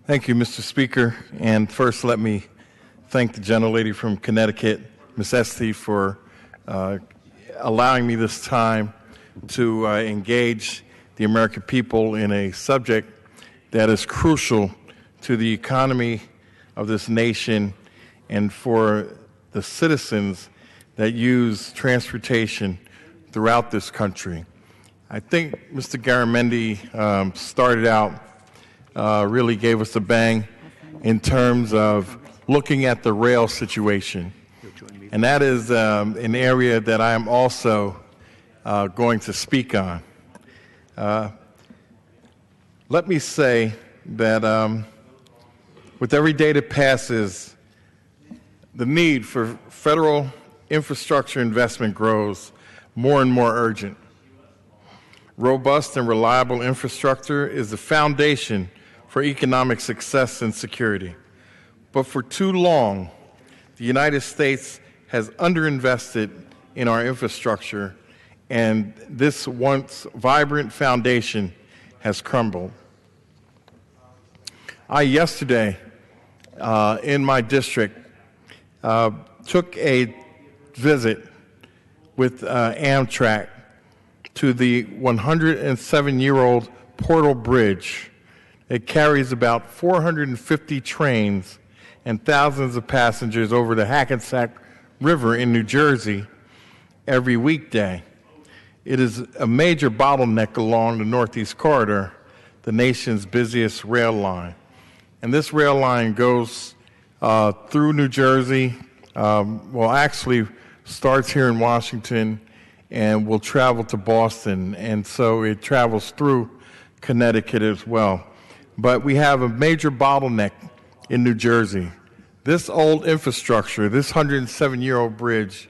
Thank you, Mr. Speaker. And first, let me thank the gentlelady from Connecticut, Ms. Esty, for allowing me this time to engage the American people in a subject that is crucial to the economy of this nation and for the citizens that use transportation throughout this country. I think Mr. Garamendi started out, really gave us a bang in terms of looking at the rail situation. And that is an area that I am also going to speak on. Let me say that with every day that passes, the need for federal infrastructure investment grows more and more urgent. Robust and reliable infrastructure is the foundation for economic success and security. But for too long, the United States has underinvested in our infrastructure, and this once vibrant foundation has crumbled. I yesterday, in my district, took a visit with Amtrak to the 107-year-old Portal Bridge. It carries about 450 trains and thousands of passengers over the Hackensack River in New Jersey every weekday. It is a major bottleneck along the Northeast Corridor, the nation's busiest rail line. And this rail line goes through New Jersey, actually starts here in Washington and will travel to Boston, and so it travels through Connecticut as well. But we have a major bottleneck in New Jersey. This old infrastructure, this 107-year-old bridge,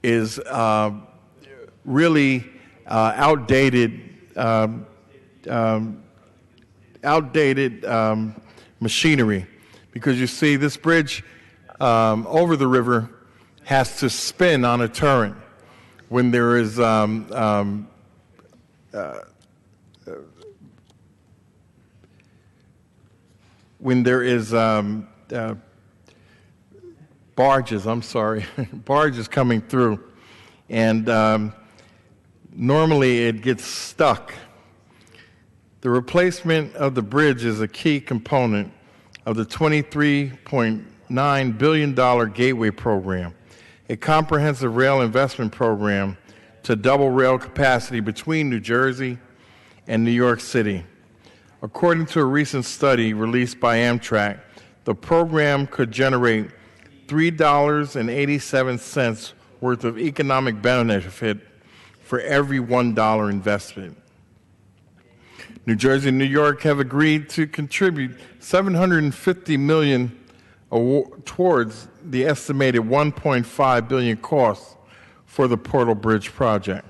is really outdated machinery, because you see this bridge over the river has to spin on a turret when there is barges, barges coming through, and normally it gets stuck. The replacement of the bridge is a key component of the $23.9 billion Gateway Program, a comprehensive rail investment program to double rail capacity between New Jersey and New York City. According to a recent study released by Amtrak, the program could generate $3.87 worth of economic benefit for every $1 investment. New Jersey and New York have agreed to contribute $750 million towards the estimated $1.5 billion cost for the Portal Bridge project.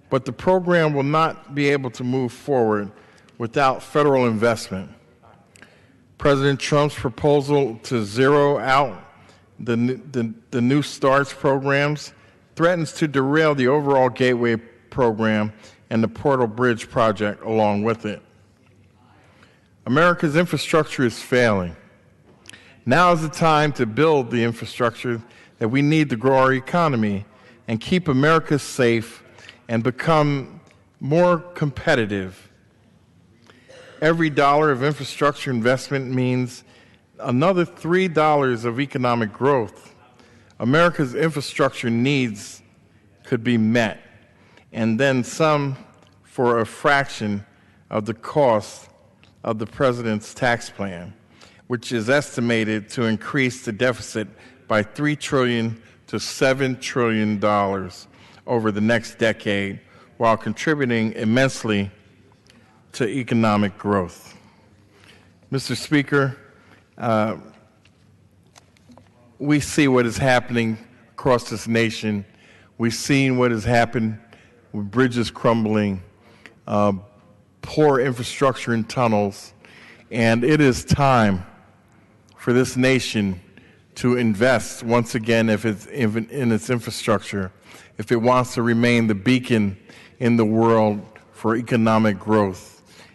But the program will not be able to move forward without federal investment. President Trump's proposal to zero out the New Starts programs threatens to derail the overall Gateway program and the Portal Bridge project along with it. America's infrastructure is failing. Now is the time to build the infrastructure that we need to grow our economy and keep America safe and become more competitive. Every dollar of infrastructure investment means another $3 of economic growth. America's infrastructure needs could be met, and then some for a fraction of the cost of the president's tax plan, which is estimated to increase the deficit by $3 trillion to $7 trillion over the next decade, while contributing immensely to economic growth. Mr. Speaker, we see what is happening across this nation. We've seen what has happened with bridges crumbling, poor infrastructure and tunnels, and it is time for this nation to invest once again in its infrastructure if it wants to remain the beacon in the world for economic growth.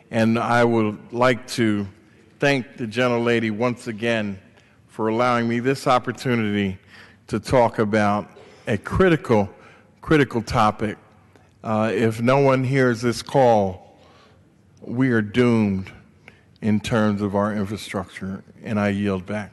And I would like to thank the gentlelady once again for allowing me this opportunity to talk about a critical topic. If no one hears this call, we are doomed in terms of our infrastructure, and I yield back.